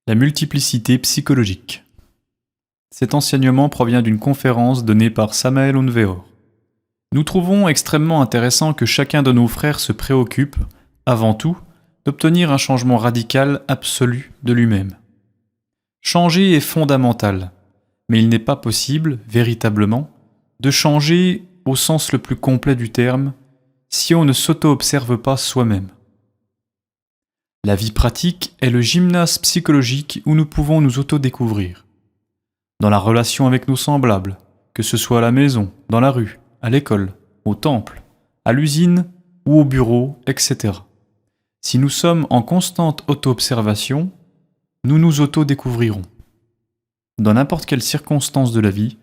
La multiplicité psychologique. Cet enseignement provient d'une conférence donnée par Samael Aunveor. Nous trouvons extrêmement intéressant que chacun de nos frères se préoccupe, avant tout, d'obtenir un changement radical absolu de lui-même. Changer est fondamental, mais il n'est pas possible, véritablement, de changer au sens le plus complet du terme si on ne s'auto-observe pas soi-même. La vie pratique est le gymnase psychologique où nous pouvons nous auto-découvrir. Dans la relation avec nos semblables, que ce soit à la maison, dans la rue, à l'école, au temple, à l'usine ou au bureau, etc. Si nous sommes en constante auto-observation, nous nous auto-découvrirons. Dans n'importe quelle circonstance de la vie,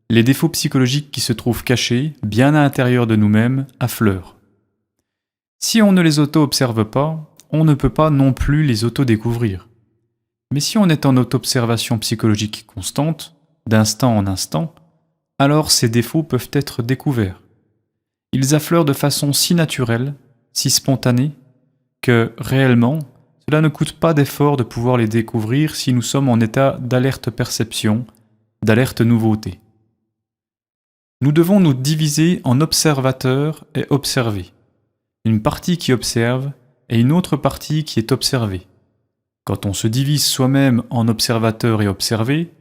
les défauts psychologiques qui se trouvent cachés, bien à l'intérieur de nous-mêmes, affleurent. Si on ne les auto-observe pas, on ne peut pas non plus les auto-découvrir. Mais si on est en auto-observation psychologique constante, d'instant en instant, alors ces défauts peuvent être découverts. Ils affleurent de façon si naturelle, si spontanée, que, réellement, cela ne coûte pas d'effort de pouvoir les découvrir si nous sommes en état d'alerte perception, d'alerte nouveauté. Nous devons nous diviser en observateurs et observés. Une partie qui observe et une autre partie qui est observée. Quand on se divise soi-même en observateur et observé,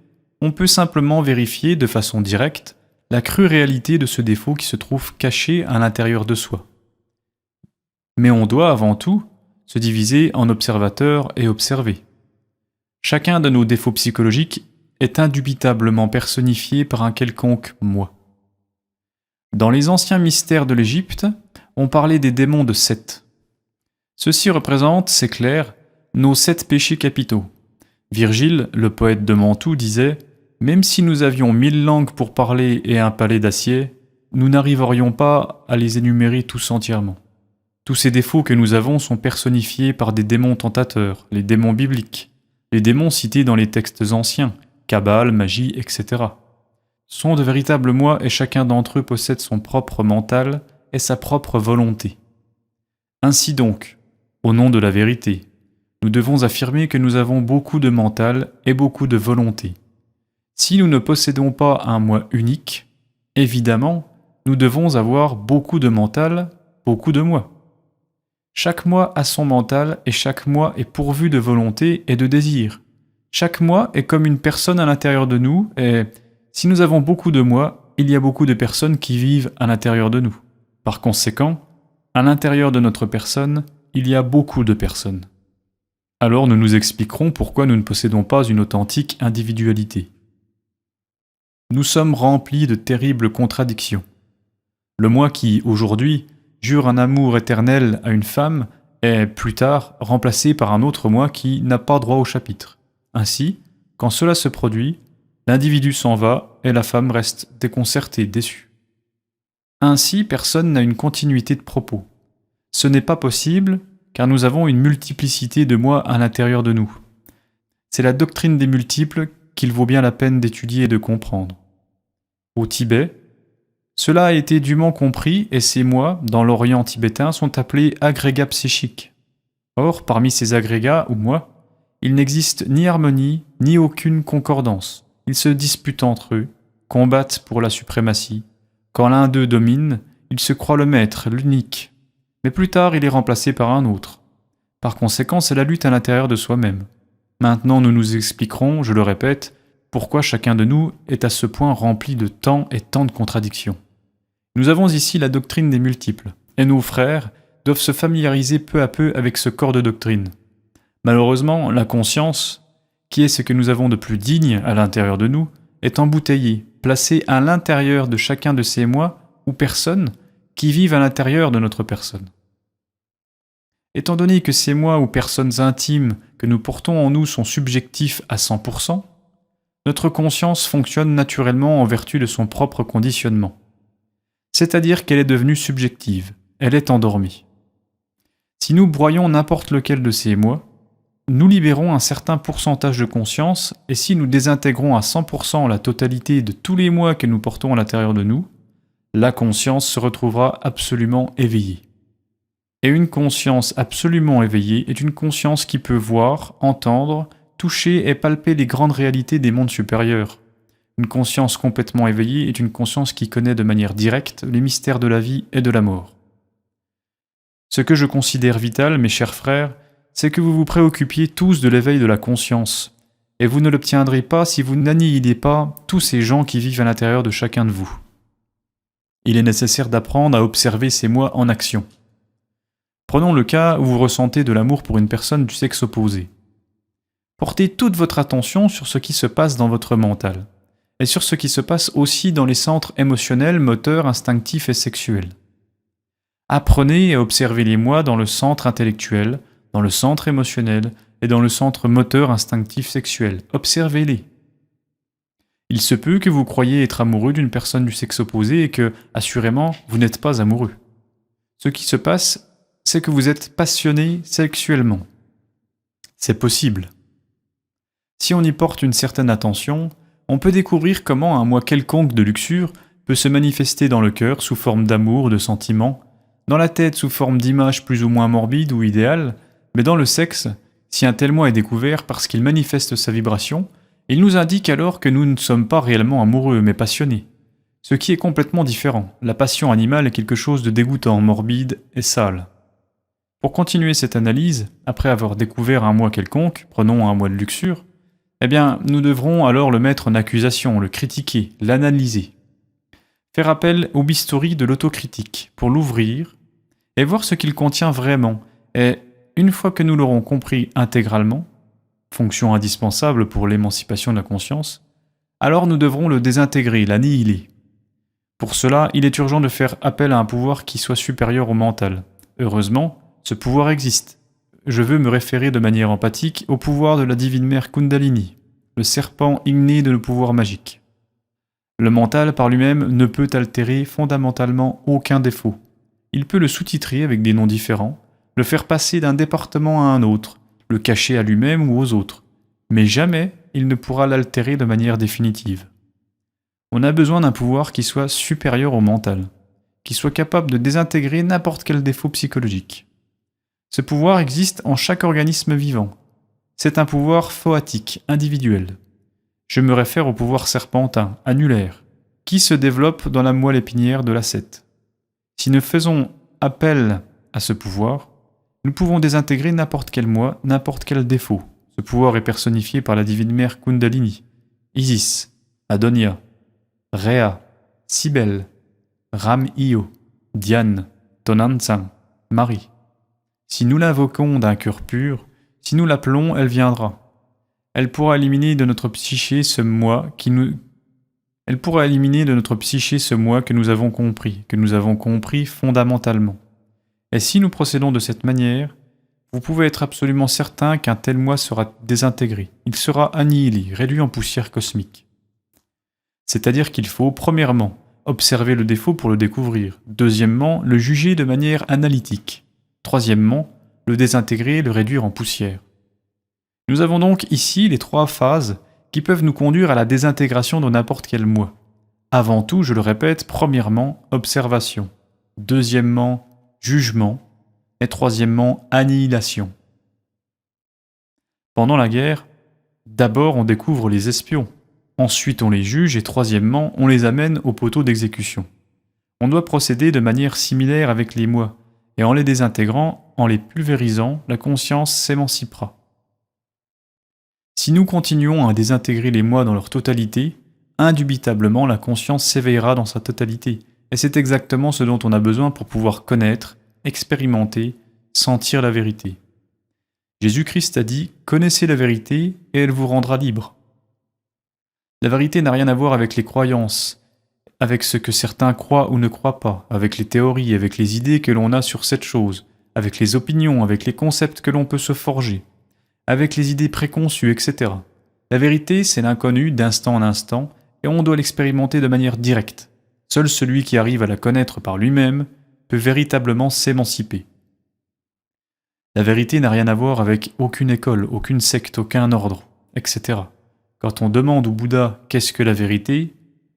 on peut simplement vérifier de façon directe la crue réalité de ce défaut qui se trouve caché à l'intérieur de soi. Mais on doit avant tout se diviser en observateur et observé. Chacun de nos défauts psychologiques est indubitablement personnifié par un quelconque moi. Dans les anciens mystères de l'Égypte, on parlait des démons de Seth. Ceux-ci représentent, c'est clair, nos 7 péchés capitaux. Virgile, le poète de Mantoue, disait « Même si nous avions 1000 langues pour parler et un palais d'acier, nous n'arriverions pas à les énumérer tous entièrement. Tous ces défauts que nous avons sont personnifiés par des démons tentateurs, les démons bibliques, les démons cités dans les textes anciens, Kabbale, magie, etc. Sont de véritables moi et chacun d'entre eux possède son propre mental et sa propre volonté. Ainsi donc, au nom de la vérité, nous devons affirmer que nous avons beaucoup de mental et beaucoup de volonté. Si nous ne possédons pas un moi unique, évidemment, nous devons avoir beaucoup de mental, beaucoup de moi. Chaque moi a son mental et chaque moi est pourvu de volonté et de désir. Chaque moi est comme une personne à l'intérieur de nous et, si nous avons beaucoup de moi, il y a beaucoup de personnes qui vivent à l'intérieur de nous. Par conséquent, à l'intérieur de notre personne, il y a beaucoup de personnes. Alors nous nous expliquerons pourquoi nous ne possédons pas une authentique individualité. Nous sommes remplis de terribles contradictions. Le moi qui, aujourd'hui, jure un amour éternel à une femme est, plus tard, remplacé par un autre moi qui n'a pas droit au chapitre. Ainsi, quand cela se produit, l'individu s'en va et la femme reste déconcertée, déçue. Ainsi, personne n'a une continuité de propos. Ce n'est pas possible, car nous avons une multiplicité de moi à l'intérieur de nous. C'est la doctrine des multiples qu'il vaut bien la peine d'étudier et de comprendre. Au Tibet, cela a été dûment compris et ces moi, dans l'Orient tibétain, sont appelés agrégats psychiques. Or, parmi ces agrégats, ou moi, il n'existe ni harmonie, ni aucune concordance. Ils se disputent entre eux, combattent pour la suprématie. Quand l'un d'eux domine, il se croit le maître, l'unique. Mais plus tard, il est remplacé par un autre. Par conséquent, c'est la lutte à l'intérieur de soi-même. Maintenant, nous nous expliquerons, je le répète, pourquoi chacun de nous est à ce point rempli de tant et tant de contradictions. Nous avons ici la doctrine des multiples, et nos frères doivent se familiariser peu à peu avec ce corps de doctrine. Malheureusement, la conscience, qui est ce que nous avons de plus digne à l'intérieur de nous, est embouteillée, placée à l'intérieur de chacun de ces moi ou personnes qui vivent à l'intérieur de notre personne. Étant donné que ces moi ou personnes intimes que nous portons en nous sont subjectifs à 100%, notre conscience fonctionne naturellement en vertu de son propre conditionnement. C'est-à-dire qu'elle est devenue subjective, elle est endormie. Si nous broyons n'importe lequel de ces moi, nous libérons un certain pourcentage de conscience et si nous désintégrons à 100% la totalité de tous les moi que nous portons à l'intérieur de nous, la conscience se retrouvera absolument éveillée. Et une conscience absolument éveillée est une conscience qui peut voir, entendre, toucher et palper les grandes réalités des mondes supérieurs. Une conscience complètement éveillée est une conscience qui connaît de manière directe les mystères de la vie et de la mort. Ce que je considère vital, mes chers frères, c'est que vous vous préoccupiez tous de l'éveil de la conscience, et vous ne l'obtiendrez pas si vous n'annihilez pas tous ces gens qui vivent à l'intérieur de chacun de vous. Il est nécessaire d'apprendre à observer ces moi en action. Prenons le cas où vous ressentez de l'amour pour une personne du sexe opposé. Portez toute votre attention sur ce qui se passe dans votre mental, et sur ce qui se passe aussi dans les centres émotionnels, moteurs, instinctifs et sexuels. Apprenez à observer les moi dans le centre intellectuel, dans le centre émotionnel et dans le centre moteur instinctif sexuel. Observez-les. Il se peut que vous croyiez être amoureux d'une personne du sexe opposé et que, assurément, vous n'êtes pas amoureux. Ce qui se passe, c'est que vous êtes passionné sexuellement. C'est possible. Si on y porte une certaine attention, on peut découvrir comment un moi quelconque de luxure peut se manifester dans le cœur sous forme d'amour, de sentiments, dans la tête sous forme d'images plus ou moins morbides ou idéales, mais dans le sexe, si un tel moi est découvert parce qu'il manifeste sa vibration, il nous indique alors que nous ne sommes pas réellement amoureux mais passionnés. Ce qui est complètement différent. La passion animale est quelque chose de dégoûtant, morbide et sale. Pour continuer cette analyse, après avoir découvert un moi quelconque, prenons un moi de luxure, eh bien, nous devrons alors le mettre en accusation, le critiquer, l'analyser. Faire appel au bistouri de l'autocritique pour l'ouvrir et voir ce qu'il contient vraiment. Et une fois que nous l'aurons compris intégralement, fonction indispensable pour l'émancipation de la conscience, alors nous devrons le désintégrer, l'annihiler. Pour cela, il est urgent de faire appel à un pouvoir qui soit supérieur au mental. Heureusement, ce pouvoir existe. Je veux me référer de manière empathique au pouvoir de la divine mère Kundalini, le serpent inné de nos pouvoirs magiques. Le mental par lui-même ne peut altérer fondamentalement aucun défaut. Il peut le sous-titrer avec des noms différents, le faire passer d'un département à un autre, le cacher à lui-même ou aux autres, mais jamais il ne pourra l'altérer de manière définitive. On a besoin d'un pouvoir qui soit supérieur au mental, qui soit capable de désintégrer n'importe quel défaut psychologique. Ce pouvoir existe en chaque organisme vivant. C'est un pouvoir phoatique, individuel. Je me réfère au pouvoir serpentin, annulaire, qui se développe dans la moelle épinière de l'ascète. Si nous faisons appel à ce pouvoir, nous pouvons désintégrer n'importe quel moi, n'importe quel défaut. Ce pouvoir est personnifié par la divine mère Kundalini, Isis, Adonia, Rhea, Cybèle, Ram-Io, Diane, Tonantzin, Marie. Si nous l'invoquons d'un cœur pur, si nous l'appelons, elle viendra. Elle pourra éliminer de notre psyché ce moi que nous avons compris fondamentalement. Et si nous procédons de cette manière, vous pouvez être absolument certain qu'un tel moi sera désintégré. Il sera annihilé, réduit en poussière cosmique. C'est-à-dire qu'il faut, premièrement, observer le défaut pour le découvrir. Deuxièmement, le juger de manière analytique. Troisièmement, le désintégrer et le réduire en poussière. Nous avons donc ici les 3 phases qui peuvent nous conduire à la désintégration de n'importe quel moi. Avant tout, je le répète, premièrement, observation. Deuxièmement, jugement. Et troisièmement, annihilation. Pendant la guerre, d'abord on découvre les espions. Ensuite on les juge et troisièmement, on les amène au poteau d'exécution. On doit procéder de manière similaire avec les moi. Et en les désintégrant, en les pulvérisant, la conscience s'émancipera. Si nous continuons à désintégrer les moi dans leur totalité, indubitablement la conscience s'éveillera dans sa totalité, et c'est exactement ce dont on a besoin pour pouvoir connaître, expérimenter, sentir la vérité. Jésus-Christ a dit « Connaissez la vérité et elle vous rendra libre ». La vérité n'a rien à voir avec les croyances, avec ce que certains croient ou ne croient pas, avec les théories, avec les idées que l'on a sur cette chose, avec les opinions, avec les concepts que l'on peut se forger, avec les idées préconçues, etc. La vérité, c'est l'inconnu d'instant en instant, et on doit l'expérimenter de manière directe. Seul celui qui arrive à la connaître par lui-même peut véritablement s'émanciper. La vérité n'a rien à voir avec aucune école, aucune secte, aucun ordre, etc. Quand on demande au Bouddha « Qu'est-ce que la vérité ?»,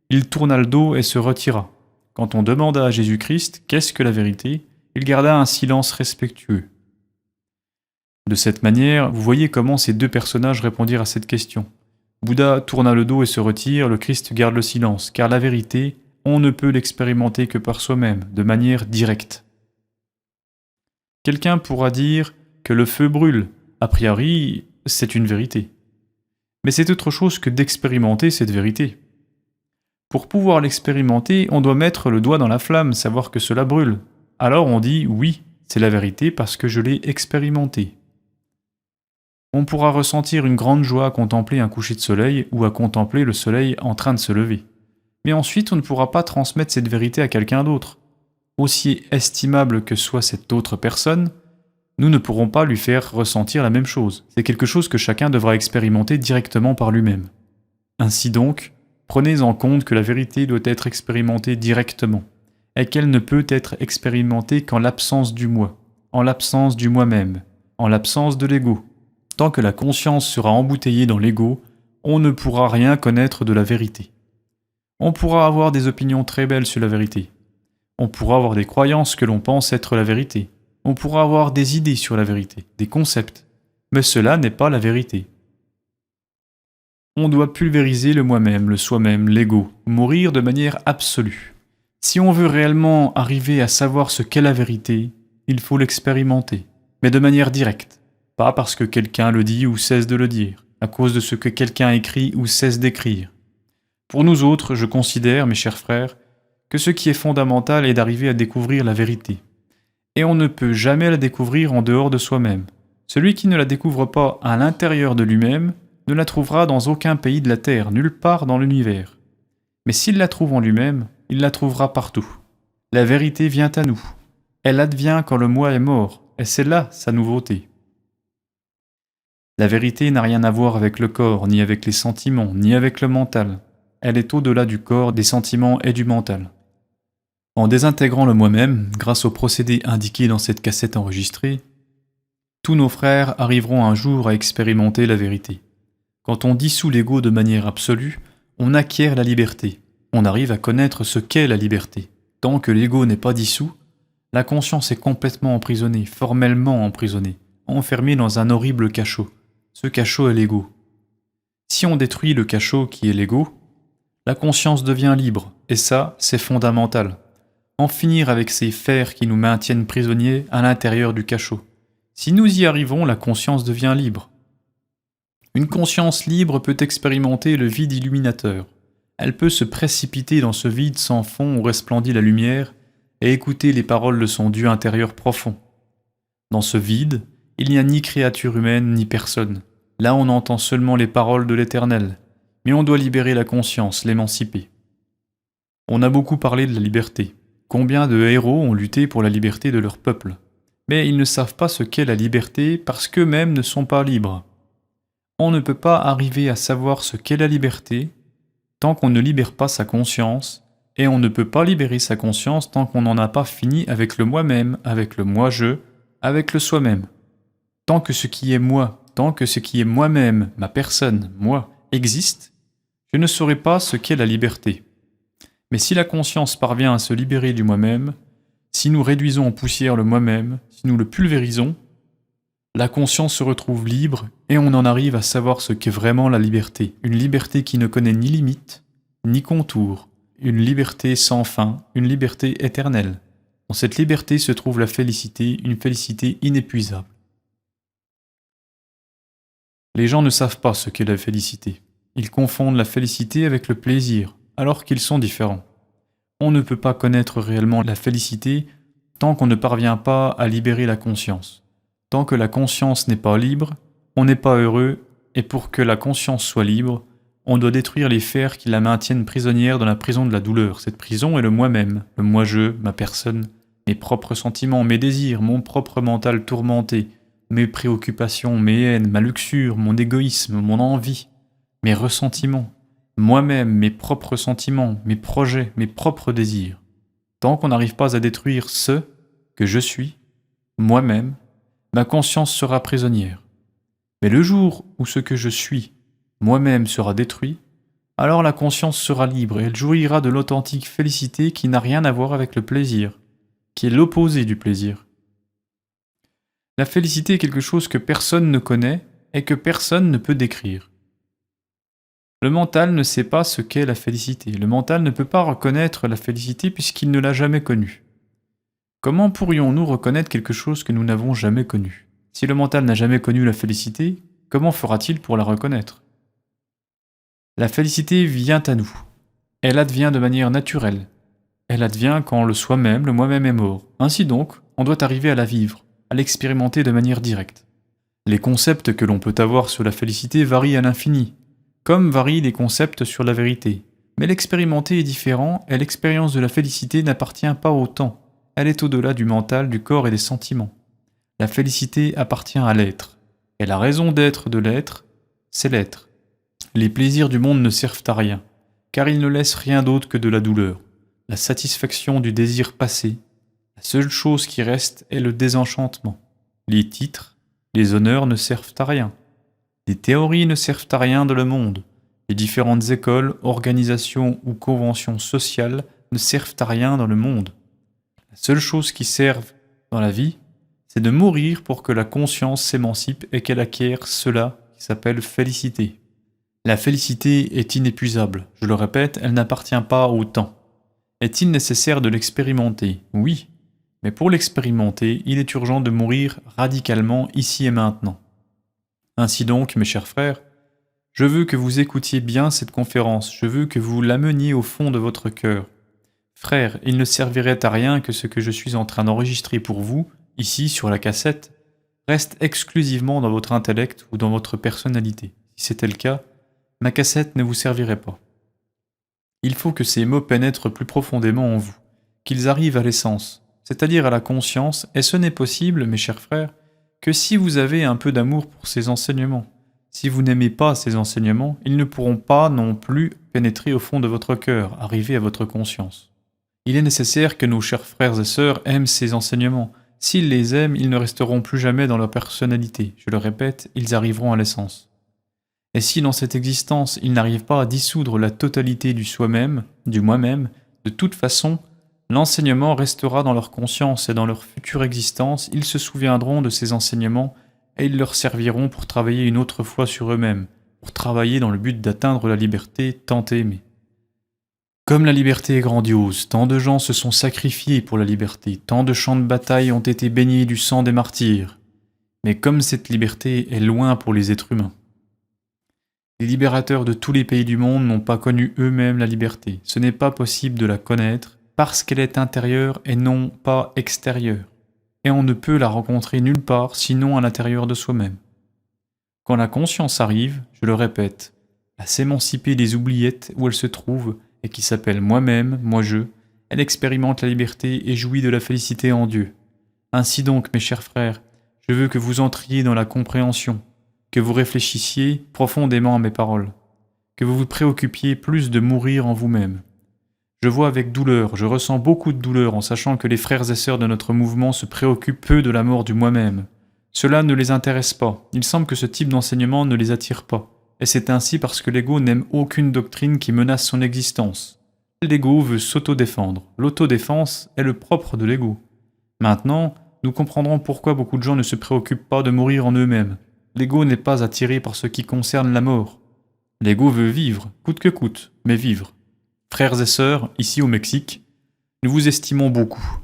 il tourna le dos et se retira. Quand on demanda à Jésus-Christ « Qu'est-ce que la vérité ?», il garda un silence respectueux. De cette manière, vous voyez comment ces deux personnages répondirent à cette question. Bouddha tourna le dos et se retire, le Christ garde le silence, car la vérité, on ne peut l'expérimenter que par soi-même, de manière directe. Quelqu'un pourra dire que le feu brûle. A priori, c'est une vérité. Mais c'est autre chose que d'expérimenter cette vérité. Pour pouvoir l'expérimenter, on doit mettre le doigt dans la flamme, savoir que cela brûle. Alors on dit oui, c'est la vérité parce que je l'ai expérimenté. On pourra ressentir une grande joie à contempler un coucher de soleil ou à contempler le soleil en train de se lever. Mais ensuite, on ne pourra pas transmettre cette vérité à quelqu'un d'autre. Aussi estimable que soit cette autre personne, nous ne pourrons pas lui faire ressentir la même chose. C'est quelque chose que chacun devra expérimenter directement par lui-même. Ainsi donc, prenez en compte que la vérité doit être expérimentée directement, et qu'elle ne peut être expérimentée qu'en l'absence du moi, en l'absence du moi-même, en l'absence de l'ego. Tant que la conscience sera embouteillée dans l'ego, on ne pourra rien connaître de la vérité. On pourra avoir des opinions très belles sur la vérité. On pourra avoir des croyances que l'on pense être la vérité. On pourra avoir des idées sur la vérité, des concepts. Mais cela n'est pas la vérité. On doit pulvériser le moi-même, le soi-même, l'ego, mourir de manière absolue. Si on veut réellement arriver à savoir ce qu'est la vérité, il faut l'expérimenter, mais de manière directe. Pas parce que quelqu'un le dit ou cesse de le dire, à cause de ce que quelqu'un écrit ou cesse d'écrire. Pour nous autres, je considère, mes chers frères, que ce qui est fondamental est d'arriver à découvrir la vérité. Et on ne peut jamais la découvrir en dehors de soi-même. Celui qui ne la découvre pas à l'intérieur de lui-même ne la trouvera dans aucun pays de la Terre, nulle part dans l'univers. Mais s'il la trouve en lui-même, il la trouvera partout. La vérité vient à nous. Elle advient quand le moi est mort, et c'est là sa nouveauté. La vérité n'a rien à voir avec le corps, ni avec les sentiments, ni avec le mental. Elle est au-delà du corps, des sentiments et du mental. En désintégrant le moi-même, grâce au procédé indiqué dans cette cassette enregistrée, tous nos frères arriveront un jour à expérimenter la vérité. Quand on dissout l'ego de manière absolue, on acquiert la liberté. On arrive à connaître ce qu'est la liberté. Tant que l'ego n'est pas dissous, la conscience est complètement emprisonnée, formellement emprisonnée, enfermée dans un horrible cachot. Ce cachot est l'ego. Si on détruit le cachot qui est l'ego, la conscience devient libre, et ça, c'est fondamental. En finir avec ces fers qui nous maintiennent prisonniers à l'intérieur du cachot. Si nous y arrivons, la conscience devient libre. Une conscience libre peut expérimenter le vide illuminateur. Elle peut se précipiter dans ce vide sans fond où resplendit la lumière et écouter les paroles de son Dieu intérieur profond. Dans ce vide, il n'y a ni créature humaine ni personne. Là on entend seulement les paroles de l'Éternel, mais on doit libérer la conscience, l'émanciper. On a beaucoup parlé de la liberté. Combien de héros ont lutté pour la liberté de leur peuple? Mais ils ne savent pas ce qu'est la liberté parce qu'eux-mêmes ne sont pas libres. On ne peut pas arriver à savoir ce qu'est la liberté tant qu'on ne libère pas sa conscience, et on ne peut pas libérer sa conscience tant qu'on n'en a pas fini avec le moi-même, avec le moi-je, avec le soi-même. Tant que ce qui est moi, tant que ce qui est moi-même, ma personne, moi, existe, je ne saurai pas ce qu'est la liberté. Mais si la conscience parvient à se libérer du moi-même, si nous réduisons en poussière le moi-même, si nous le pulvérisons, la conscience se retrouve libre et on en arrive à savoir ce qu'est vraiment la liberté. Une liberté qui ne connaît ni limite, ni contour. Une liberté sans fin, une liberté éternelle. Dans cette liberté se trouve la félicité, une félicité inépuisable. Les gens ne savent pas ce qu'est la félicité. Ils confondent la félicité avec le plaisir, alors qu'ils sont différents. On ne peut pas connaître réellement la félicité tant qu'on ne parvient pas à libérer la conscience. Tant que la conscience n'est pas libre, on n'est pas heureux, et pour que la conscience soit libre, on doit détruire les fers qui la maintiennent prisonnière dans la prison de la douleur. Cette prison est le moi-même, le moi-je, ma personne, mes propres sentiments, mes désirs, mon propre mental tourmenté, mes préoccupations, mes haines, ma luxure, mon égoïsme, mon envie, mes ressentiments, moi-même, mes propres sentiments, mes projets, mes propres désirs. Tant qu'on n'arrive pas à détruire ce que je suis, moi-même, ma conscience sera prisonnière. Mais le jour où ce que je suis, moi-même, sera détruit, alors la conscience sera libre et elle jouira de l'authentique félicité qui n'a rien à voir avec le plaisir, qui est l'opposé du plaisir. La félicité est quelque chose que personne ne connaît et que personne ne peut décrire. Le mental ne sait pas ce qu'est la félicité. Le mental ne peut pas reconnaître la félicité puisqu'il ne l'a jamais connue. Comment pourrions-nous reconnaître quelque chose que nous n'avons jamais connu? Si le mental n'a jamais connu la félicité, comment fera-t-il pour la reconnaître? La félicité vient à nous. Elle advient de manière naturelle. Elle advient quand le soi-même, le moi-même est mort. Ainsi donc, on doit arriver à la vivre, à l'expérimenter de manière directe. Les concepts que l'on peut avoir sur la félicité varient à l'infini, comme varient les concepts sur la vérité. Mais l'expérimenter est différent et l'expérience de la félicité n'appartient pas au temps. Elle est au-delà du mental, du corps et des sentiments. La félicité appartient à l'être. Et la raison d'être de l'être, c'est l'être. Les plaisirs du monde ne servent à rien, car ils ne laissent rien d'autre que de la douleur, la satisfaction du désir passé. La seule chose qui reste est le désenchantement. Les titres, les honneurs ne servent à rien. Les théories ne servent à rien dans le monde. Les différentes écoles, organisations ou conventions sociales ne servent à rien dans le monde. La seule chose qui serve dans la vie, c'est de mourir pour que la conscience s'émancipe et qu'elle acquiert cela qui s'appelle félicité. La félicité est inépuisable. Je le répète, elle n'appartient pas au temps. Est-il nécessaire de l'expérimenter? Oui. Mais pour l'expérimenter, il est urgent de mourir radicalement ici et maintenant. Ainsi donc, mes chers frères, je veux que vous écoutiez bien cette conférence, je veux que vous l'ameniez au fond de votre cœur. Frères, il ne servirait à rien que ce que je suis en train d'enregistrer pour vous, ici sur la cassette, reste exclusivement dans votre intellect ou dans votre personnalité. Si c'était le cas, ma cassette ne vous servirait pas. Il faut que ces mots pénètrent plus profondément en vous, qu'ils arrivent à l'essence, c'est-à-dire à la conscience, et ce n'est possible, mes chers frères, que si vous avez un peu d'amour pour ces enseignements. Si vous n'aimez pas ces enseignements, ils ne pourront pas non plus pénétrer au fond de votre cœur, arriver à votre conscience. Il est nécessaire que nos chers frères et sœurs aiment ces enseignements. S'ils les aiment, ils ne resteront plus jamais dans leur personnalité. Je le répète, ils arriveront à l'essence. Et si dans cette existence, ils n'arrivent pas à dissoudre la totalité du soi-même, du moi-même, de toute façon, l'enseignement restera dans leur conscience et dans leur future existence, ils se souviendront de ces enseignements et ils leur serviront pour travailler une autre fois sur eux-mêmes, pour travailler dans le but d'atteindre la liberté tant aimée. Comme la liberté est grandiose, tant de gens se sont sacrifiés pour la liberté, tant de champs de bataille ont été baignés du sang des martyrs. Mais comme cette liberté est loin pour les êtres humains. Les libérateurs de tous les pays du monde n'ont pas connu eux-mêmes la liberté. Ce n'est pas possible de la connaître parce qu'elle est intérieure et non pas extérieure. Et on ne peut la rencontrer nulle part sinon à l'intérieur de soi-même. Quand la conscience arrive, je le répète, à s'émanciper des oubliettes où elle se trouve et qui s'appelle moi-même, moi-je, elle expérimente la liberté et jouit de la félicité en Dieu. Ainsi donc, mes chers frères, je veux que vous entriez dans la compréhension, que vous réfléchissiez profondément à mes paroles, que vous vous préoccupiez plus de mourir en vous-même. Je vois avec douleur, je ressens beaucoup de douleur en sachant que les frères et sœurs de notre mouvement se préoccupent peu de la mort du moi-même. Cela ne les intéresse pas, il semble que ce type d'enseignement ne les attire pas, et c'est ainsi parce que l'ego n'aime aucune doctrine qui menace son existence. L'ego veut s'autodéfendre, l'autodéfense est le propre de l'ego. Maintenant, nous comprendrons pourquoi beaucoup de gens ne se préoccupent pas de mourir en eux-mêmes. L'ego n'est pas attiré par ce qui concerne la mort. L'ego veut vivre, coûte que coûte, mais vivre. Frères et sœurs, ici au Mexique, nous vous estimons beaucoup.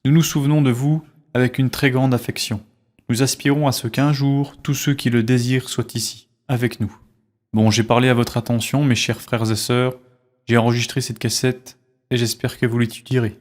Nous nous souvenons de vous avec une très grande affection. Nous aspirons à ce qu'un jour, tous ceux qui le désirent soient ici, avec nous. Bon, j'ai parlé à votre attention, mes chers frères et sœurs, j'ai enregistré cette cassette et j'espère que vous l'étudierez.